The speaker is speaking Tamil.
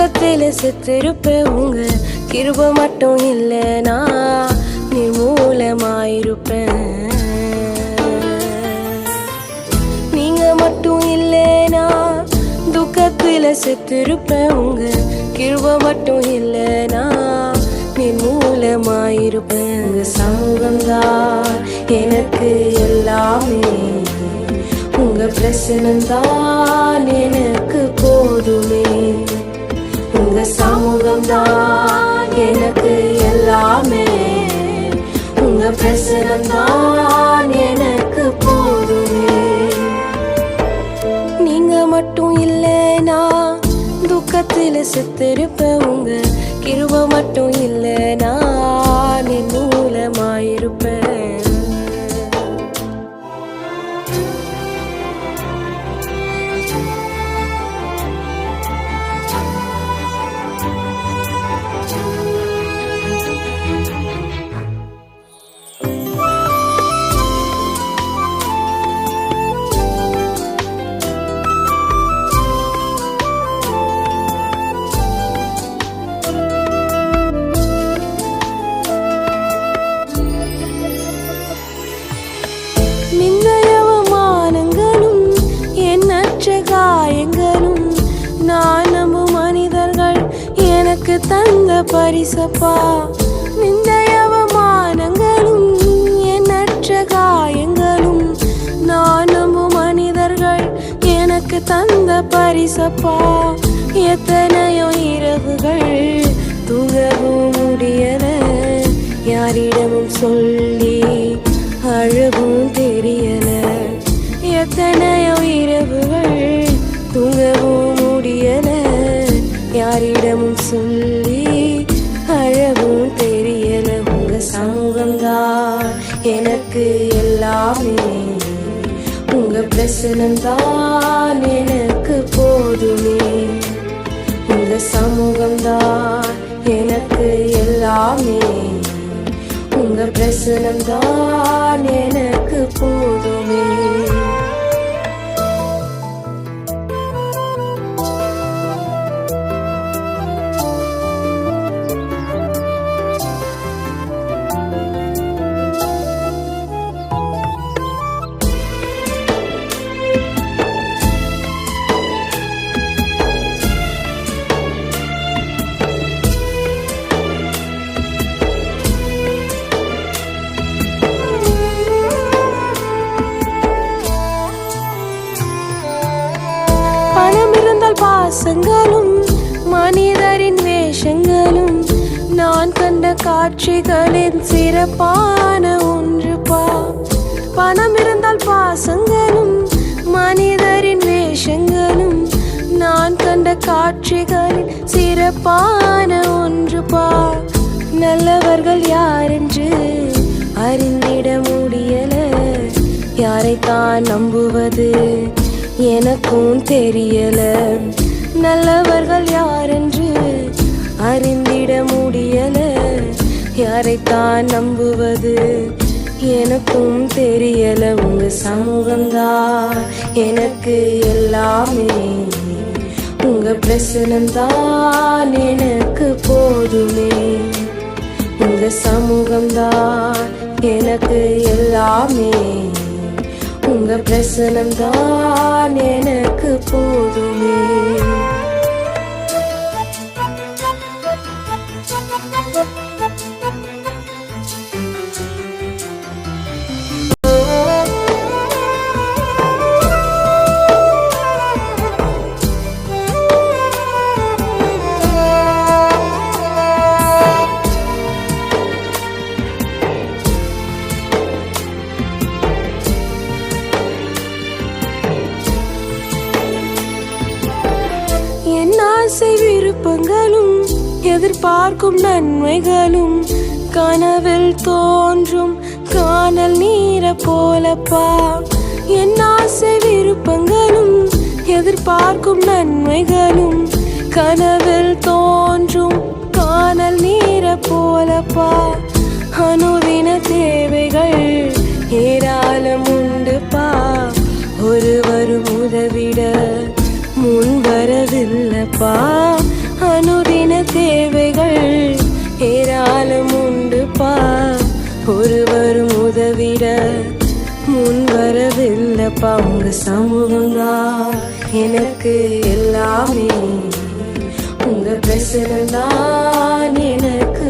துக்கத்தில செத்திருப்பேன் உங்க கிருபை மட்டும் இல்லைனா நிர்மூலமாயிருப்பேன். நீங்க மட்டும் இல்லைனா துக்கத்தில செத்திருப்பேன் உங்க கிருபை மட்டும் இல்லைனா நிர்மூலமாயிருப்பேன். உங்க சமூகம்தான் எனக்கு எல்லாமே, உங்க பிரசனம்தான் எனக்கு போதுமே. உங்க சமூகம்தான் எனக்கு எல்லாமே, உங்க பிரசனம்தான் எனக்கு போதுமே. நீங்க மட்டும் இல்லைனா துக்கத்தில செத்திருப்பேன் உங்க கிருபை மட்டும் இல்லைனா நிர்மூலமாயிருப்பேன். தந்த பரிசப்பா, நிந்தையவமானங்களும் எண்ணற்ற காயங்களும் நானும் மனிதர்கள் எனக்கு தந்த பரிசப்பா. எத்தனையோ இரவுகள் தூங்கவும் முடியல, யாரிடமும் சொல்லி அழவும் தெரியல. எத்தனையோ இரவுகள் தூங்கவும் முடியல, யாரிடமும் சொல்லி அழவும் தெரியல. உங்க சமூகம்தான் எனக்கு எல்லாமே, உங்க பிரசனம்தான் எனக்கு போதுமே. உங்க சமூகம்தான் எனக்கு எல்லாமே, உங்க பிரசனம்தான் எனக்கு போதுமே. பாசங்களும் மனிதரின் வேஷங்களும் நான் கண்ட காட்சிகளின் சிறப்பான ஒன்றுப்பா. பணம் இருந்தால் பாசங்களும் மனிதரின் வேஷங்களும் நான் கண்ட காட்சிகளின் சிறப்பான ஒன்றுப்பா. நல்லவர்கள் யாரென்று அறிந்திட முடியல, யாரைத்தான் நம்புவது எனக்கும் தெரியல. நல்லவர்கள் யாரென்று அறிந்திட முடியல, யாரைத்தான் நம்புவது எனக்கும் தெரியல. உங்க சமூகம்தான் எனக்கு எல்லாமே, உங்க பிரசனம்தான் எனக்கு போதுமே. உங்க சமூகம்தான் எனக்கு எல்லாமே, உங்க பிரசனம்தான் எனக்கு போதுமே. ஆசை விருப்பங்களும் எதிர்பார்க்கும் நன்மைகளும் கனவில் தோன்றும் காணல் நீர போலப்பா. என் ஆசை விருப்பங்களும் எதிர்பார்க்கும் நன்மைகளும் கனவில் தோன்றும் காணல் நீர போலப்பா. அனுதின தேவைகள் ஏராளம் உண்டுப்பா, ஒருவரும் உதவிட முன் வரவில்லைப்பா. உதவிட முன் வரவில்லைப்பா உங்க சமூகம்தான் எனக்கு எல்லாமே உங்க பிரசனம் தான் எனக்கு